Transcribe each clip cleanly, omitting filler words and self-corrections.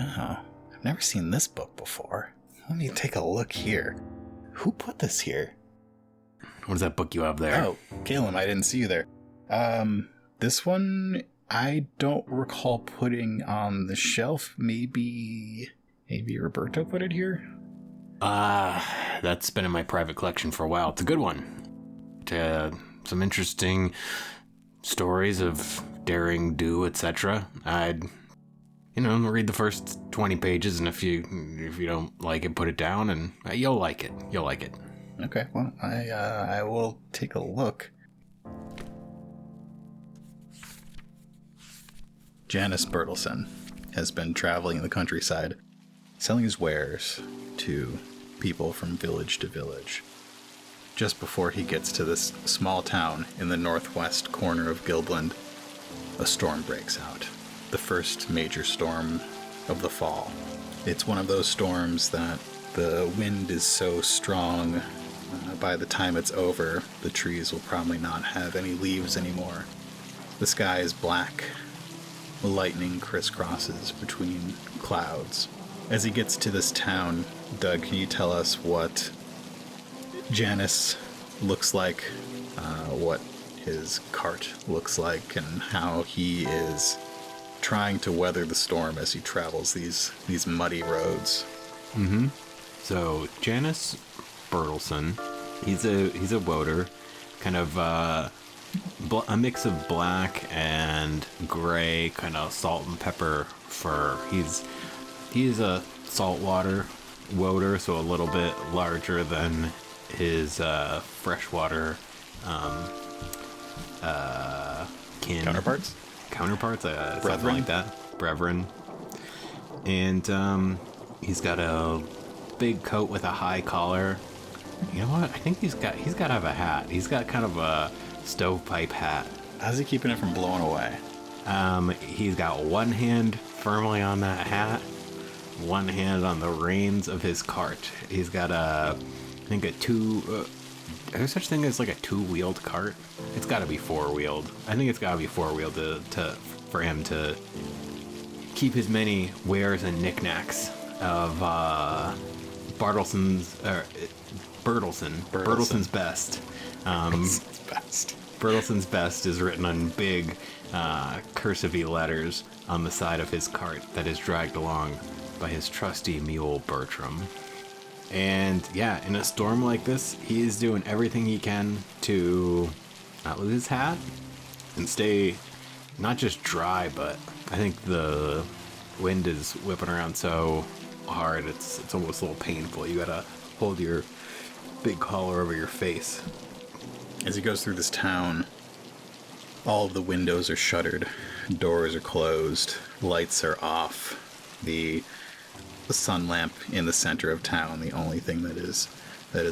Oh, I've never seen this book before. Let me take a look here. Who put this here? What is that book you have there? Oh, Caleb, I didn't see you there. This one I don't recall putting on the shelf. Maybe Roberto put it here? That's been in my private collection for a while. It's a good one. Some interesting stories of daring do, etc. I'd, read the first 20 pages, and if you don't like it, put it down, and you'll like it. You'll like it. Okay, well, I will take a look. Janus Bertelsen has been traveling in the countryside, selling his wares to people from village to village. Just before he gets to this small town in the northwest corner of Gilbland, a storm breaks out. The first major storm of the fall. It's one of those storms that the wind is so strong, by the time it's over, the trees will probably not have any leaves anymore. The sky is black. Lightning crisscrosses between clouds. As he gets to this town, Doug, can you tell us what Janus looks like, what his cart looks like, and how he is trying to weather the storm as he travels these muddy roads? Mm-hmm. So Janus Bertelsen, he's a woader, kind of a mix of black and gray, kind of salt and pepper fur. He's a saltwater woader, so a little bit larger than his freshwater Counterparts, something like that, brethren. And he's got a big coat with a high collar. You know what? I think he's got to have a hat. He's got kind of a stovepipe hat. How's he keeping it from blowing away? He's got one hand firmly on that hat, one hand on the reins of his cart. He's got there's such thing as like a two-wheeled cart. It's got to be four-wheeled. I think it's got to be four-wheeled for him to keep his many wares and knickknacks of Bertelsen's best. Bertelsen's best is written on big cursive letters on the side of his cart that is dragged along by his trusty mule Bertram. And yeah, in a storm like this, he is doing everything he can to not lose his hat and stay not just dry, but I think the wind is whipping around so hard it's almost a little painful. You gotta hold your big collar over your face. As he goes through this town, all of the windows are shuttered, doors are closed, lights are off. The sun lamp in the center of town, the only thing that is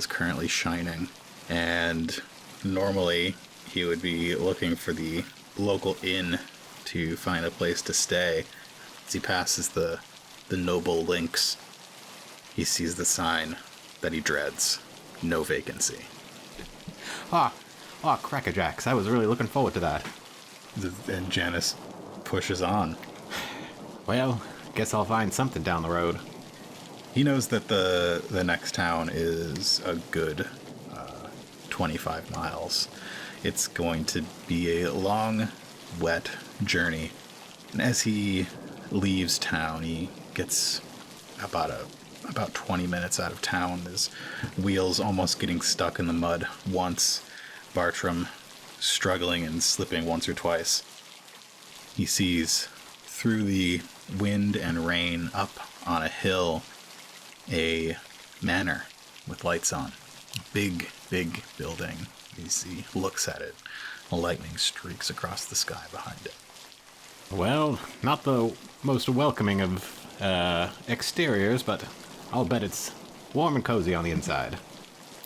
currently shining. And normally he would be looking for the local inn to find a place to stay. As he passes the Noble Links, he sees the sign that he dreads: no vacancy. Crackerjacks, I was really looking forward to that. And Janus pushes on. Well, guess I'll find something down the road. He knows that the next town is a good 25 miles. It's going to be a long, wet journey. And as he leaves town, he gets about 20 minutes out of town. His wheels almost getting stuck in the mud once. Bartram struggling and slipping once or twice. He sees through the wind and rain up on a hill a manor with lights on. Big building. He looks at it. Lightning streaks across the sky behind it. Well, not the most welcoming of exteriors, but I'll bet it's warm and cozy on the inside.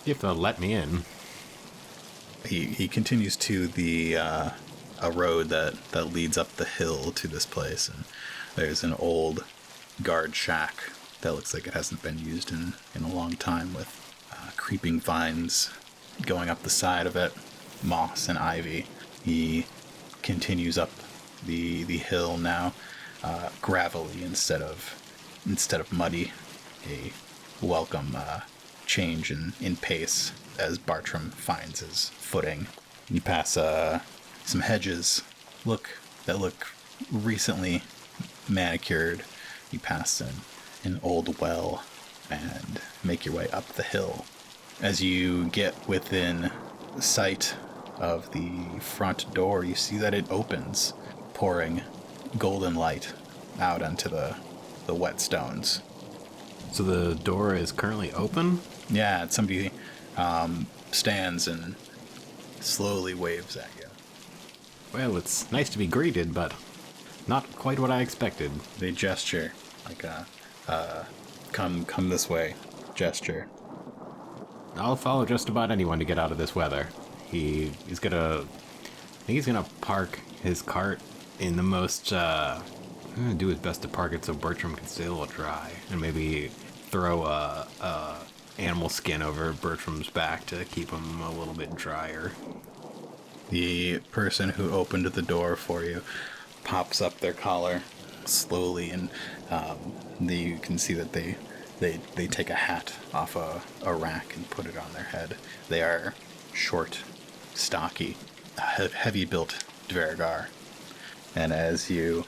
You have to let me in. He continues to a road that leads up the hill to this place, and there's an old guard shack that looks like it hasn't been used in a long time, with creeping vines going up the side of it, moss and ivy. He continues up the hill now, gravelly instead of instead of muddy, a welcome change in pace as Bartram finds his footing. You pass some hedges that look recently manicured. You pass an old well and make your way up the hill. As you get within sight of the front door, you see that it opens, pouring golden light out onto the wet stones. So the door is currently open? Yeah, somebody stands and slowly waves at you. Well, it's nice to be greeted, but not quite what I expected. They gesture, like come this way gesture. I'll follow just about anyone to get out of this weather. I think he's gonna park his cart in the most, I'm gonna do his best to park it so Bertram can stay a little dry, and maybe throw a animal skin over Bertram's back to keep him a little bit drier. The person who opened the door for you pops up their collar slowly, and you can see that they take a hat off a rack and put it on their head. They are short, stocky, heavy-built Dvergar. And as you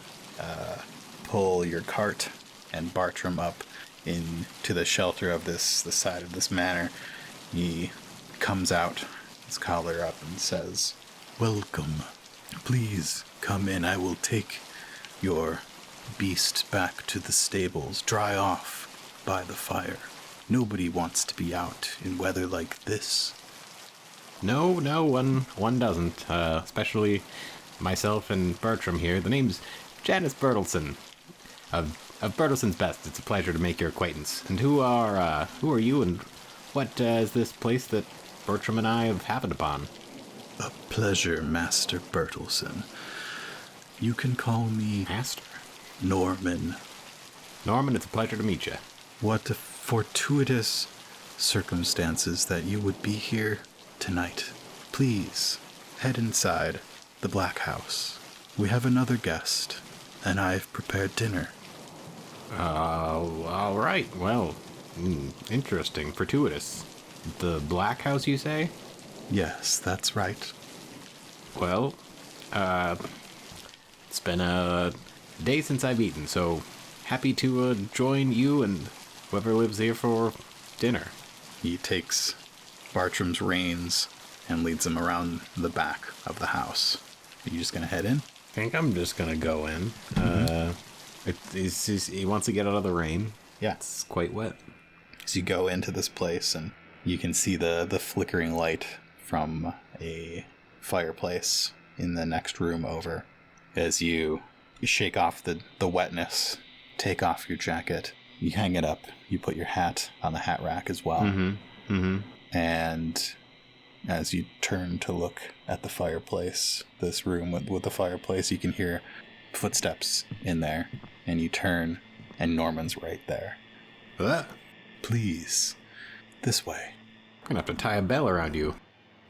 pull your cart and Bartram up into the shelter of the side of this manor, he comes out, his collar up, and says, "Welcome. Please come in. I will take your beast back to the stables. Dry off by the fire. Nobody wants to be out in weather like this." No, one doesn't. Especially myself and Bertram here. The name's Janice Bertelson. Of Bertelson's Best. It's a pleasure to make your acquaintance. And who are you, and what is this place that Bertram and I have happened upon? A pleasure, Master Bertelson. You can call me Master? Norman. Norman, it's a pleasure to meet you. What fortuitous circumstances that you would be here tonight. Please, head inside the Black House. We have another guest, and I've prepared dinner. All right. Well, interesting. Fortuitous. The Black House, you say? Yes, that's right. Well, it's been a day since I've eaten, so happy to join you and whoever lives here for dinner. He takes Bartram's reins and leads him around the back of the house. Are you just going to head in? I think I'm just going to go in. He wants to get out of the rain. Yeah. It's quite wet. So you go into this place, and you can see the flickering light from a fireplace in the next room over. As you shake off the wetness, take off your jacket, you hang it up, you put your hat on the hat rack as well. And as you turn to look at the fireplace, this room with the fireplace, you can hear footsteps in there. And you turn, and Norman's right there. Please, this way. I'm gonna have to tie a bell around you.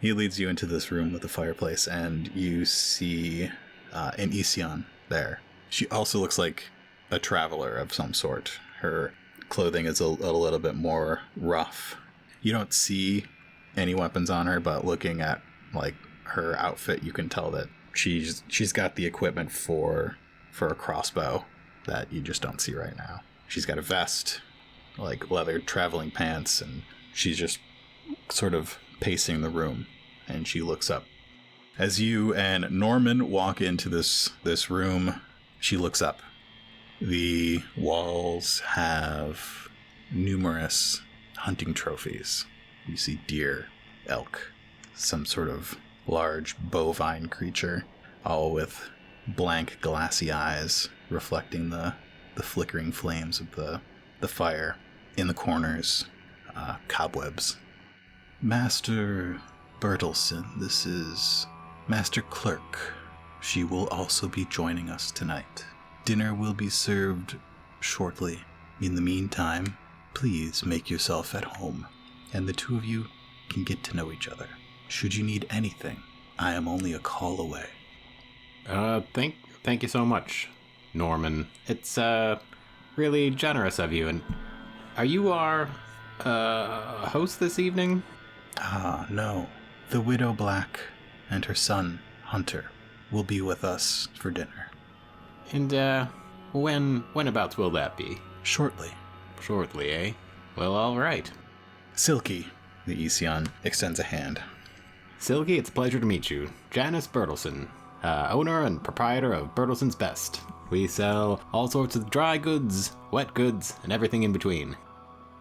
He leads you into this room with the fireplace, and you see an Ision there. She also looks like a traveler of some sort. Her clothing is a little bit more rough. You don't see any weapons on her, but looking at like her outfit, you can tell that she's got the equipment for a crossbow that you just don't see right now. She's got a vest, like leather traveling pants, and she's just sort of pacing the room, and she looks up. As you and Norman walk into this room, she looks up. The walls have numerous hunting trophies. You see deer, elk, some sort of large bovine creature, all with blank, glassy eyes reflecting the flickering flames of the fire. In the corners, cobwebs. Master Bertelson, this is Master Clerk. She will also be joining us tonight. Dinner will be served shortly. In the meantime, please make yourself at home, and the two of you can get to know each other. Should you need anything, I am only a call away. Thank you so much, Norman. It's really generous of you. And are you our host this evening? Ah, no. The Widow Black and her son, Hunter, will be with us for dinner. And whenabouts will that be? Shortly. Shortly, eh? Well, all right. Silky, the Esion extends a hand. Silky, it's a pleasure to meet you. Janice Bertelson, owner and proprietor of Bertelson's Best. We sell all sorts of dry goods, wet goods, and everything in between.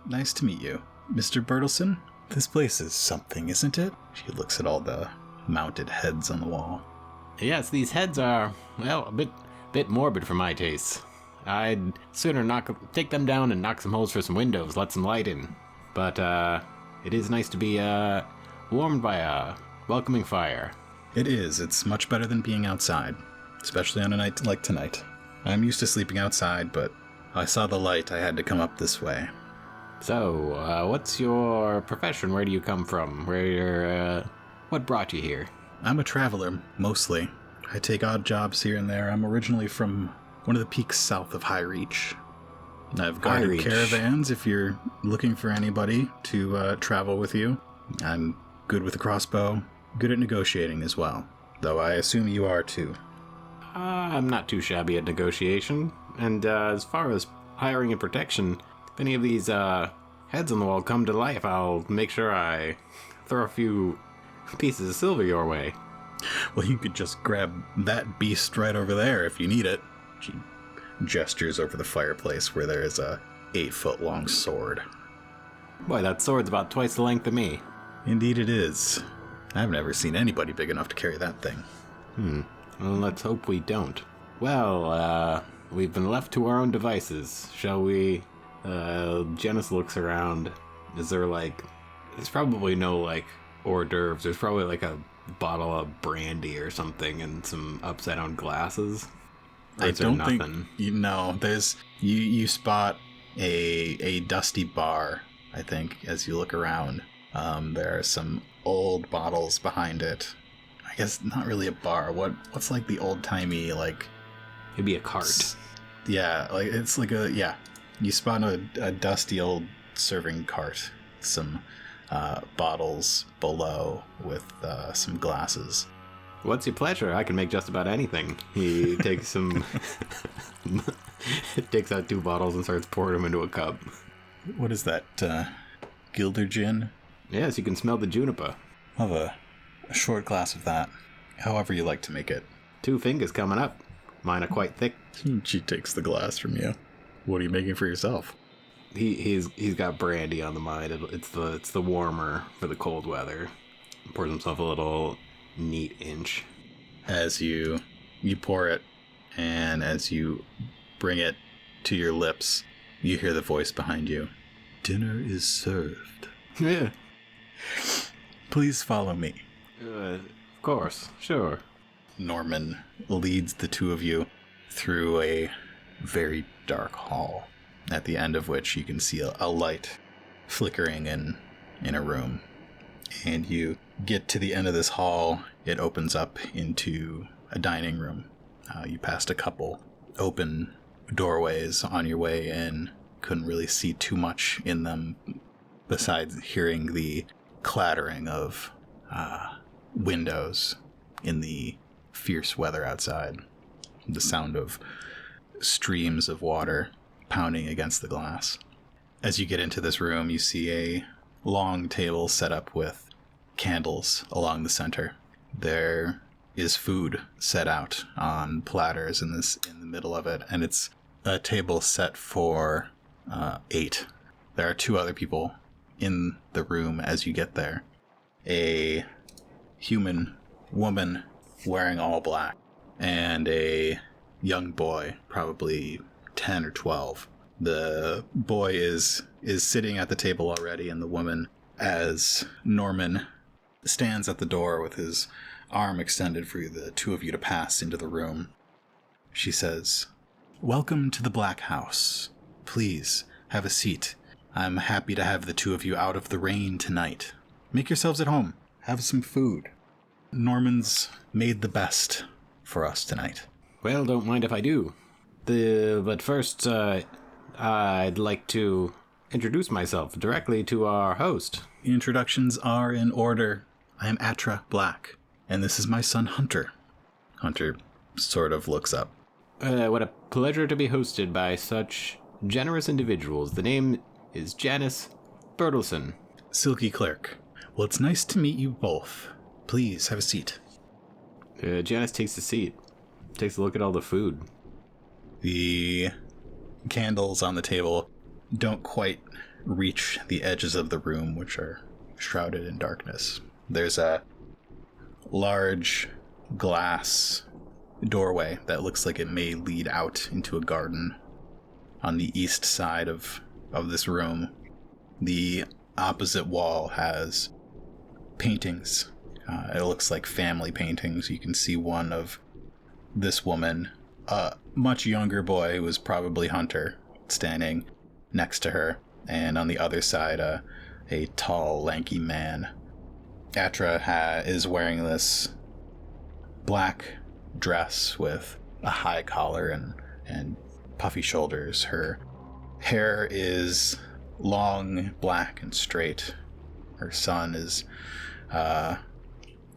Nice to meet you. Mr. Bertelson, this place is something, isn't it? She looks at all the mounted heads on the wall. Yes, these heads are, well, a bit morbid for my tastes. I'd sooner take them down and knock some holes for some windows, let some light in. But, it is nice to be, warmed by a welcoming fire. It is. It's much better than being outside, especially on a night like tonight. I'm used to sleeping outside, but I saw the light. I had to come up this way. So, what's your profession? Where do you come from? What brought you here? I'm a traveler, mostly. I take odd jobs here and there. I'm originally from one of the peaks south of High Reach. I've guarded caravans if you're looking for anybody to travel with you. I'm good with a crossbow, good at negotiating as well, though I assume you are too. I'm not too shabby at negotiation, and as far as hiring and protection, if any of these heads on the wall come to life, I'll make sure I throw a few pieces of silver your way. Well, you could just grab that beast right over there if you need it. She gestures over the fireplace where there is a 8-foot-long sword. Boy, that sword's about twice the length of me. Indeed it is. I've never seen anybody big enough to carry that thing. Well, let's hope we don't. Well, we've been left to our own devices. Shall we? Janice looks around. Is there, there's probably no, hors d'oeuvres. There's probably, a bottle of brandy or something and some upside-down glasses. I don't think... there's... You spot a dusty bar, I think, as you look around. There are some old bottles behind it. I guess not really a bar. What's the old-timey, It'd be a cart. Yeah, it's you spot a dusty old serving cart. Some bottles below with some glasses. What's your pleasure? I can make just about anything. He takes takes out 2 bottles and starts pouring them into a cup. What is that, Gilder gin? Yes, you can smell the juniper. I'll have a short glass of that. However you like to make it. 2 fingers coming up. Mine are quite thick. She takes the glass from you. What are you making for yourself? He's got brandy on the mind. It's the warmer for the cold weather. Pours himself a little neat inch. As you pour it, and as you bring it to your lips, you hear the voice behind you. Dinner is served. Yeah. Please follow me. Of course, sure. Norman leads the 2 of you through a very dark hall, at the end of which you can see a light flickering in a room. And you get to the end of this hall, it opens up into a dining room. You passed a couple open doorways on your way in. Couldn't really see too much in them besides hearing the clattering of windows in the fierce weather outside. The sound of streams of water pounding against the glass. As you get into this room, you see a long table set up with candles along the center. There is food set out on platters in the middle of it, and it's a table set for 8. There are 2 other people in the room as you get there. A human woman wearing all black, and a young boy, probably 10 or 12. The boy is sitting at the table already, and the woman, as Norman stands at the door with his arm extended for the 2 of you to pass into the room, she says, "Welcome to the Black House. Please, have a seat. I'm happy to have the 2 of you out of the rain tonight. Make yourselves at home. Have some food. Norman's made the best for us tonight." Well, don't mind if I do. But first, I'd like to introduce myself directly to our host. Introductions are in order. I am Atra Black, and this is my son Hunter. Hunter sort of looks up. What a pleasure to be hosted by such generous individuals. The name is Janice Bertelson. Silky Clerk. Well, it's nice to meet you both. Please, have a seat. Janice takes a seat, takes a look at all the food. The candles on the table don't quite reach the edges of the room, which are shrouded in darkness. There's a large glass doorway that looks like it may lead out into a garden on the east side of this room. The opposite wall has paintings. It looks like family paintings. You can see one of this woman, a much younger boy who was probably Hunter, standing next to her, and on the other side, a tall, lanky man. Atra is wearing this black dress with a high collar and puffy shoulders. Her hair is long, black, and straight. Her son is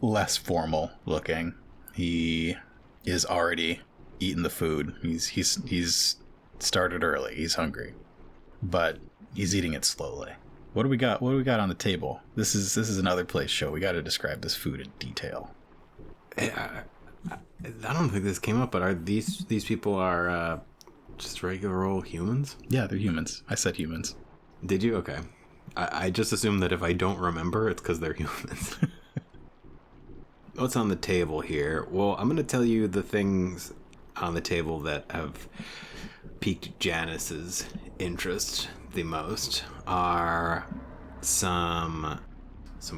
less formal looking. He is already eaten the food. He's started early. He's hungry, but he's eating it slowly. What do we got? What do we got on the table? This is another place show. We got to describe this food in detail. I don't think this came up, but are these people are just regular old humans? Yeah, they're humans. I said humans. Did you? Okay. I just assume that if I don't remember, it's because they're humans. What's on the table here? Well, I'm going to tell you the things on the table that have piqued Janice's interest the most are some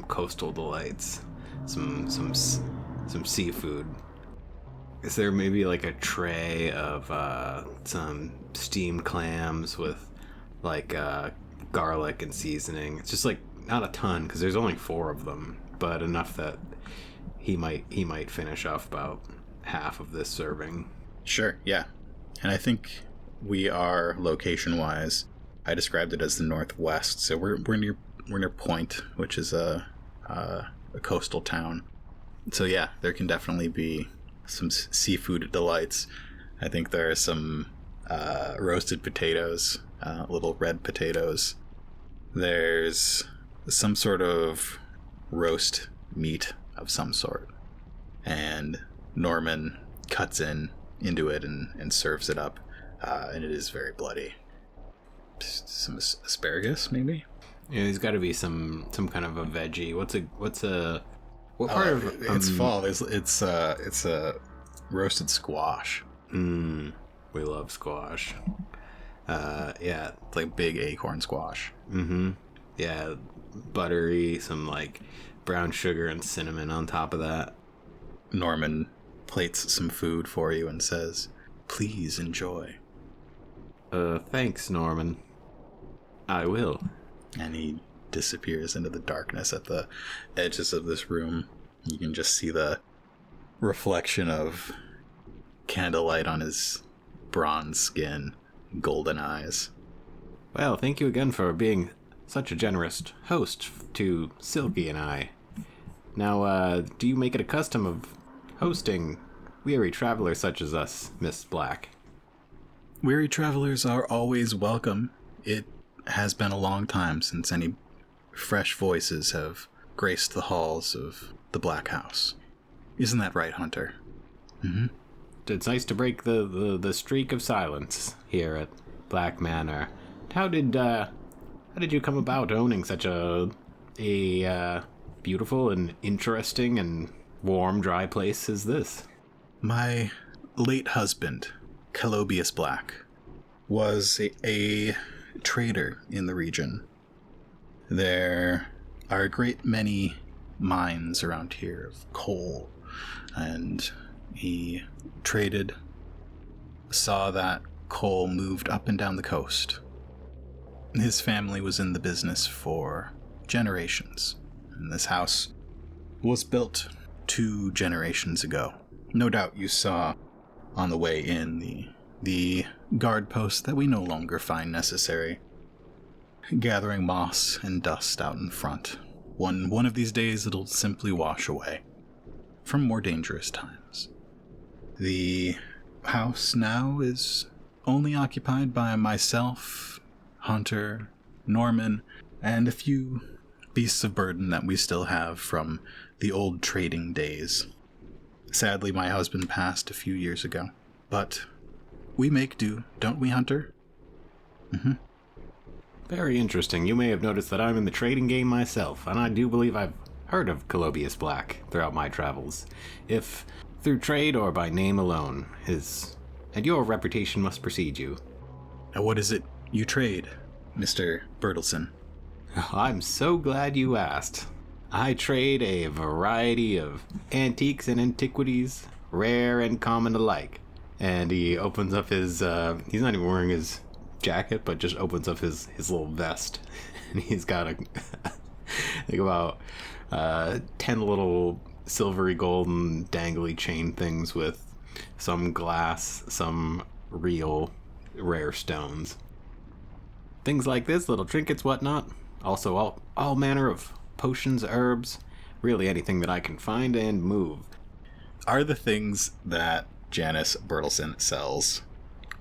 coastal delights, some seafood. Is there maybe like a tray of some steamed clams with like garlic and seasoning? It's just like not a ton because there's only 4 of them, but enough that he might finish off about half of this serving. Sure, yeah. And I think we are location-wise. I described it as the northwest, so we're near Point, which is a coastal town. So yeah, there can definitely be some seafood delights. I think there are some roasted potatoes, little red potatoes. There's some sort of roast meat of some sort, and Norman cuts into it and serves it up, and it is very bloody. Some asparagus, maybe. Yeah, there's got to be some kind of a veggie. What part of it's fall? It's a roasted squash. We love squash. Yeah, It's like big acorn squash. yeah, buttery, some like brown sugar and cinnamon on top of that. Norman plates some food for you and says, "Please enjoy." Thanks, Norman. I will. And he disappears into the darkness at the edges of this room. You can just see the reflection of candlelight on his bronze skin, golden eyes. Well, thank you again for being such a generous host to Silky and I. Now, do you make it a custom of hosting weary travelers such as us, Miss Black? Weary travelers are always welcome. It has been a long time since any fresh voices have graced the halls of the Black House. Isn't that right, Hunter? It's nice to break the streak of silence here at Black Manor. How did you come about owning such a beautiful and interesting and warm, dry place as this? My late husband, Calobius Black, was a trader in the region. There are a great many mines around here of coal, and he traded, saw that coal moved up and down the coast. His family was in the business for generations, and this house was built 2 generations ago. No doubt you saw on the way in the the guard post that we no longer find necessary, gathering moss and dust out in front. One of these days it'll simply wash away from more dangerous times. The house now is only occupied by myself, Hunter, Norman, and a few beasts of burden that we still have from the old trading days. Sadly, my husband passed a few years ago, but we make do, don't we, Hunter? Mm-hmm. Very interesting. You may have noticed that I'm in the trading game myself, and I do believe I've heard of Colobius Black throughout my travels. If through trade or by name alone, and your reputation must precede you. Now what is it you trade, Mr. Bertelson? I'm so glad you asked. I trade a variety of antiques and antiquities, rare and common alike. And he opens up his, he's not even wearing his jacket, but just opens up his little vest. And he's got think about 10 little silvery golden dangly chain things with some glass, some real rare stones. Things like this, little trinkets, whatnot. Also all manner of potions, herbs, really anything that I can find and move. Are the things that Janice Bertelson sells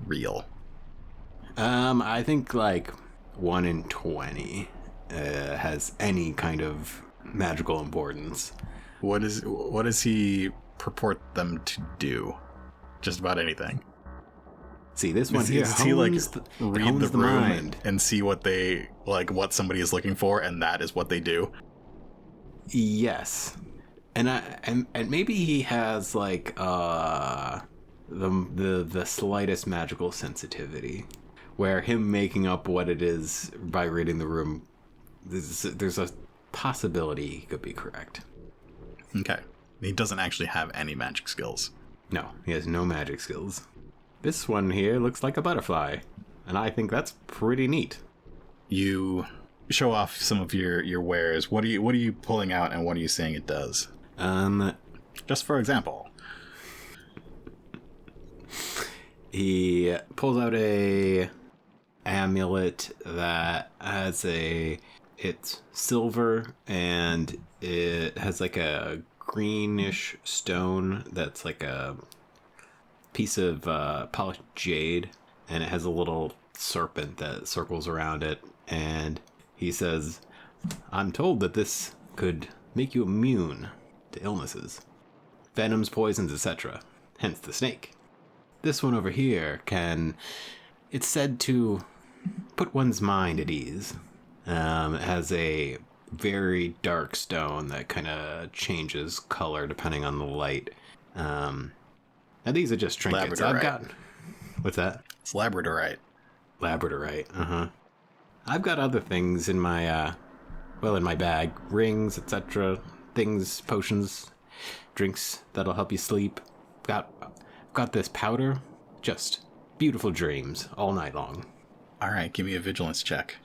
real? I think like 1 in 20 has any kind of magical importance. What does he purport them to do? Just about anything. See, this one here does he like read the room mind and see what they like, what somebody is looking for, and that is what they do? Yes, and maybe he has like the slightest magical sensitivity, where him making up what it is by reading the room, there's a possibility he could be correct. Okay, he doesn't actually have any magic skills. No, he has no magic skills. This one here looks like a butterfly, and I think that's pretty neat. You show off some of your wares. What are you pulling out, and what are you saying it does? Just for example. He pulls out a amulet that has it's silver, and it has like a greenish stone that's like a piece of polished jade, and it has a little serpent that circles around it, and he says, I'm told that this could make you immune to illnesses, venoms, poisons, etc., hence the snake. This one over here it's said to put one's mind at ease. It has a very dark stone that kind of changes color depending on the light. Now these are just trinkets. Labradorite. I've got... What's that? It's labradorite. Labradorite, I've got other things in my, in my bag. Rings, etc. Things, potions, drinks that'll help you sleep. Got this powder. Just beautiful dreams all night long. All right, give me a vigilance check.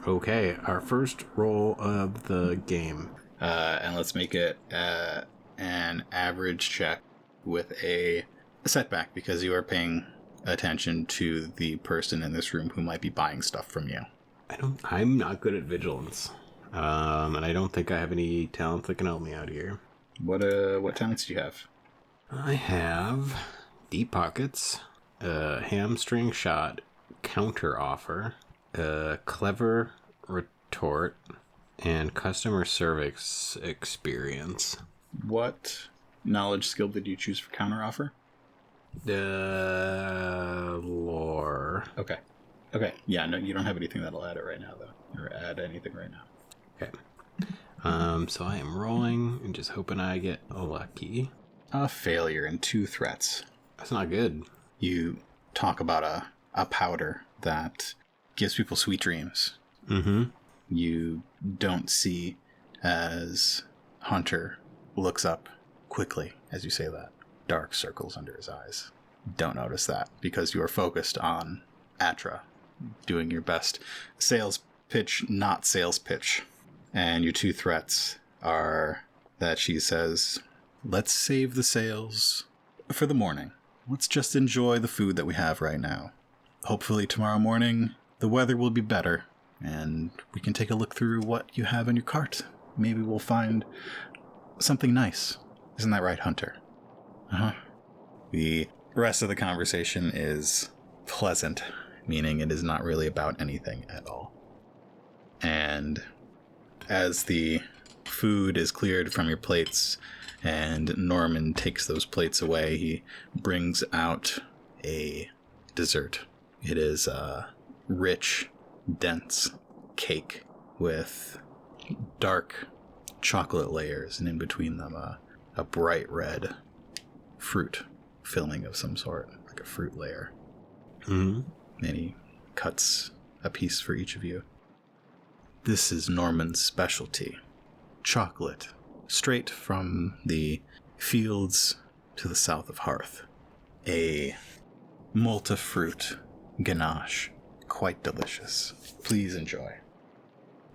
Okay, our first roll of the game. And let's make it an average check with a setback, because you are paying attention to the person in this room who might be buying stuff from you. I'm not good at vigilance. And I don't think I have any talents that can help me out here. What talents do you have? I have deep pockets, hamstring shot, counter offer, clever retort, and customer service experience. What knowledge skill did you choose for counteroffer? Lore. Okay. Yeah, no, you don't have anything that'll add it right now, though. Or add anything right now. Okay. So I am rolling and just hoping I get lucky. A failure and 2 threats. That's not good. You talk about a powder that gives people sweet dreams. Mm-hmm. You don't see as Hunter looks up quickly as you say that. Dark circles under his eyes. Don't notice that because you are focused on Atra, doing your best sales pitch, not sales pitch. And your 2 threats are that she says, let's save the sales for the morning. let's just enjoy the food that we have right now. Hopefully tomorrow morning, the weather will be better, and we can take a look through what you have in your cart. Maybe we'll find something nice. Isn't that right, Hunter? Uh-huh. The rest of the conversation is pleasant, meaning it is not really about anything at all. And as the food is cleared from your plates and Norman takes those plates away, he brings out a dessert. It is a rich, dense cake with dark chocolate layers, and in between them a bright red fruit filling of some sort, like a fruit layer. Mm-hmm. And he cuts a piece for each of you. This is Norman's specialty. Chocolate, straight from the fields to the south of Hearth. A multi-fruit ganache, quite delicious. Please enjoy.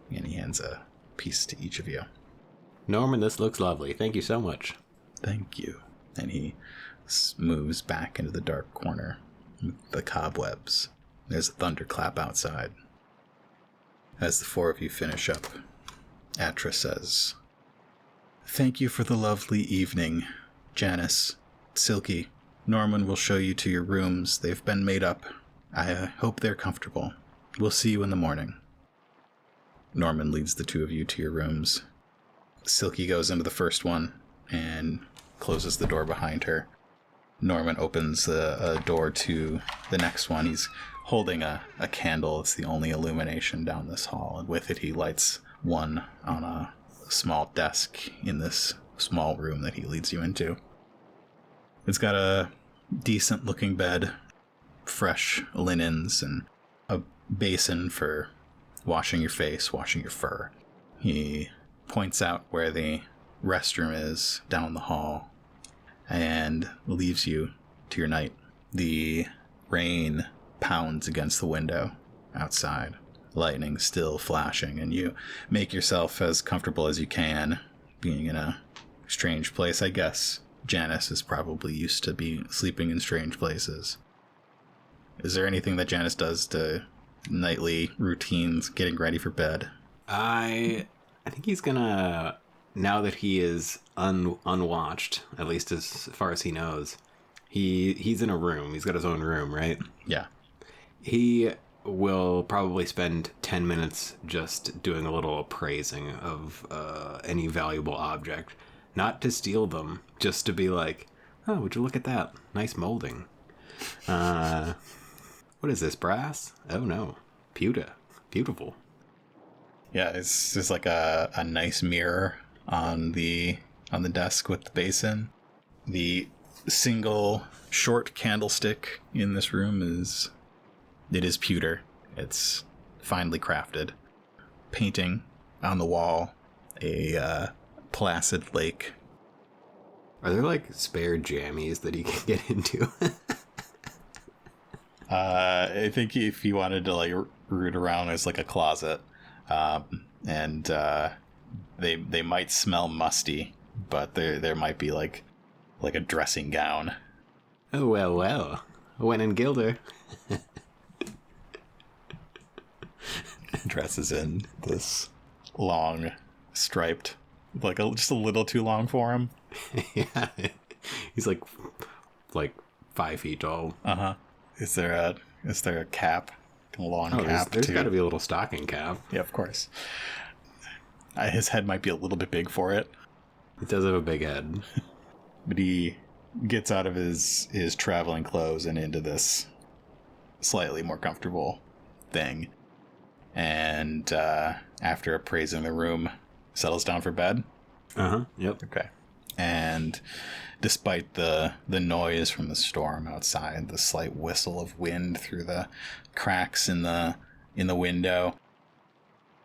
And he hands a piece to each of you. Norman, this looks lovely. Thank you so much. Thank you. And he moves back into the dark corner with the cobwebs. There's a thunderclap outside. As the four of you finish up, Atra says, "Thank you for the lovely evening, Janice, Silky. Norman will show you to your rooms. They've been made up. I hope they're comfortable. We'll see you in the morning." Norman leads the two of you to your rooms. Silky goes into the first one and closes the door behind her. Norman opens a door to the next one. He's holding a candle. It's the only illumination down this hall, and with it he lights one on a small desk in this small room that he leads you into. It's got a decent looking bed, fresh linens, and a basin for washing your face, washing your fur. He points out where the restroom is down the hall and leaves you to your night. The rain pounds against the window outside, lightning still flashing, and you make yourself as comfortable as you can, being in a strange place. I guess Janice is probably used to be sleeping in strange places. Is there anything that Janice does to nightly routines, getting ready for bed? I think he's gonna, now that he is unwatched, at least as far as he knows, he's in a room. He's got his own room, right? Yeah. He will probably spend 10 minutes just doing a little appraising of any valuable object. Not to steal them, just to be like, oh, would you look at that? Nice molding. What is this, brass? Oh no, pewter. Beautiful. Yeah, it's just like a nice mirror on the desk with the basin. The single short candlestick in this room is pewter. It's finely crafted. Painting on the wall, a placid lake. Are there like spare jammies that he can get into? I think if you wanted to like root around, there's like a closet, and they might smell musty, but there might be like a dressing gown. Oh well, when in Gilder. Dresses in this long striped, like just a little too long for him. Yeah, he's like 5 feet tall. Is there a cap, a long cap? There's got to be a little stocking cap. Yeah, of course. His head might be a little bit big for it. He does have a big head. But he gets out of his traveling clothes and into this slightly more comfortable thing. And after appraising the room, settles down for bed. Yep. Okay. And despite the noise from the storm outside, the slight whistle of wind through the cracks in the window,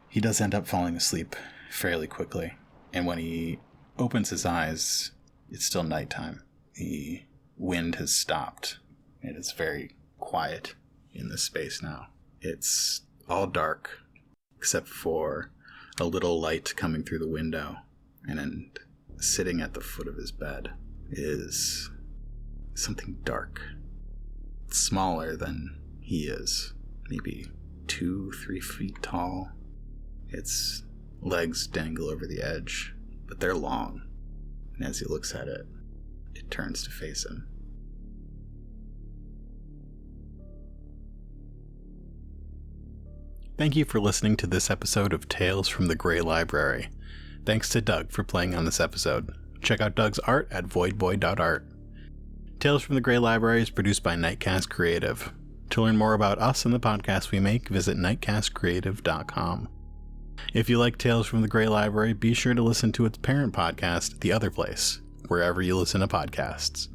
he does end up falling asleep fairly quickly. And when he opens his eyes, it's still nighttime. The wind has stopped. It is very quiet in this space now. It's all dark, except for a little light coming through the window. And sitting at the foot of his bed is something dark. It's smaller than he is, maybe 2-3 feet tall. Its legs dangle over the edge, but they're long, and as he looks at it, it turns to face him. Thank you for listening to this episode of Tales from the Grey Library. Thanks to Doug for playing on this episode. Check out Doug's art at voidboy.art. Tales from the Grey Library is produced by Nightcast Creative. To learn more about us and the podcasts we make, visit nightcastcreative.com. If you like Tales from the Grey Library, be sure to listen to its parent podcast, The Other Place, wherever you listen to podcasts.